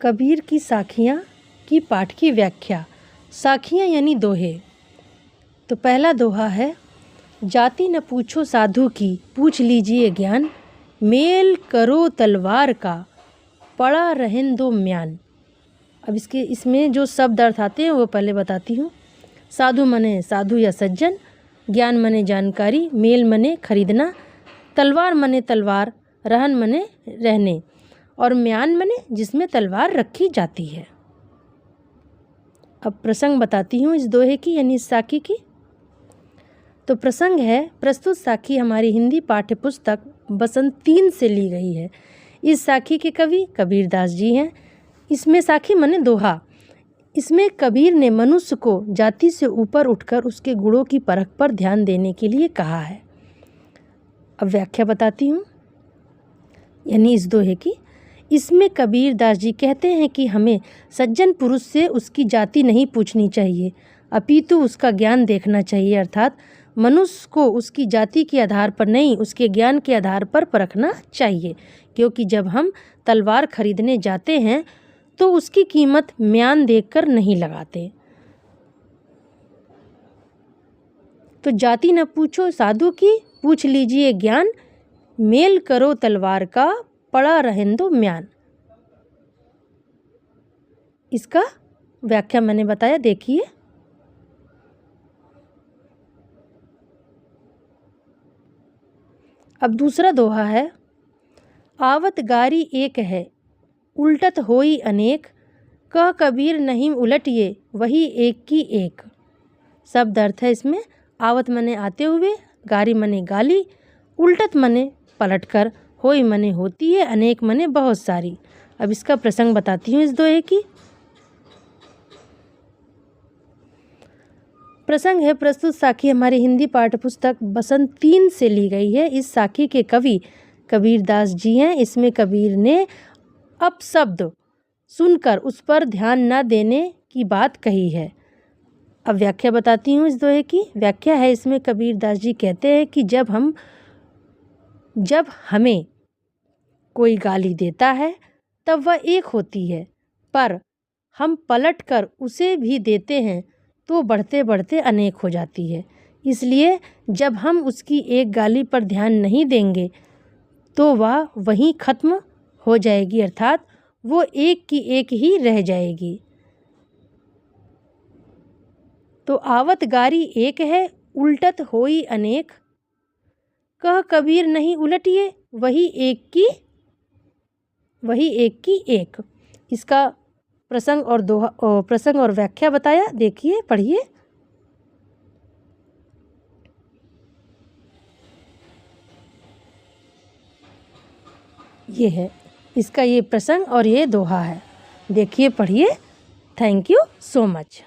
कबीर की साखियाँ की पाठ की व्याख्या। साखियाँ यानी दोहे। तो पहला दोहा है, जाति न पूछो साधु की, पूछ लीजिए ज्ञान, मेल करो तलवार का, पड़ा रहन दो म्यान। अब इसमें जो शब्द अर्थ आते हैं वो पहले बताती हूँ। साधु मने साधु या सज्जन, ज्ञान मने जानकारी, मेल मने खरीदना, तलवार मने तलवार, रहन मने रहने, और म्यान मने जिसमें तलवार रखी जाती है। अब प्रसंग बताती हूँ इस दोहे की यानी इस साखी की। तो प्रसंग है, प्रस्तुत साखी हमारी हिंदी पाठ्य पुस्तक बसंत 3 से ली गई है। इस साखी के कवि कबीरदास जी हैं। इसमें साखी मने दोहा। इसमें कबीर ने मनुष्य को जाति से ऊपर उठकर उसके गुणों की परख पर ध्यान देने के लिए कहा है। अब व्याख्या बताती हूँ यानी इस दोहे की। इसमें कबीरदास जी कहते हैं कि हमें सज्जन पुरुष से उसकी जाति नहीं पूछनी चाहिए, अपितु उसका ज्ञान देखना चाहिए। अर्थात मनुष्य को उसकी जाति के आधार पर नहीं, उसके ज्ञान के आधार पर परखना चाहिए। क्योंकि जब हम तलवार खरीदने जाते हैं तो उसकी कीमत म्यान देखकर नहीं लगाते। तो जाति न पूछो साधु की, पूछ लीजिए ज्ञान, मेल करो तलवार का, पड़ा रहन दो म्यान। इसका व्याख्या मैंने बताया, देखिए। अब दूसरा दोहा है, आवत गारी एक है, उल्टत होई अनेक, कह कबीर नहीं उलटिए, वही एक की एक। शब्द अर्थ है इसमें, आवत मने आते हुए, गारी मने गाली, उल्टत मने पलटकर, होई मने होती है, अनेक मने बहुत सारी। अब इसका प्रसंग बताती हूँ इस दोहे की। प्रसंग है, प्रस्तुत साखी हमारी हिंदी पाठ्य पुस्तक बसंत 3 से ली गई है। इस साखी के कवि कबीरदास जी हैं। इसमें कबीर ने अपशब्द सुनकर उस पर ध्यान न देने की बात कही है। अब व्याख्या बताती हूँ इस दोहे की। व्याख्या है इसमें, कबीरदास जी कहते हैं कि जब हमें कोई गाली देता है तब वह एक होती है, पर हम पलट कर उसे भी देते हैं तो बढ़ते बढ़ते अनेक हो जाती है। इसलिए जब हम उसकी एक गाली पर ध्यान नहीं देंगे तो वह वहीं ख़त्म हो जाएगी, अर्थात वो एक की एक ही रह जाएगी। तो आवत गारी एक है, उल्टत होई अनेक, कह कबीर नहीं उलटिए, वही एक की एक। इसका प्रसंग और व्याख्या बताया, देखिए, पढ़िए। ये है इसका ये प्रसंग और ये दोहा है, देखिए, पढ़िए। Thank you so much.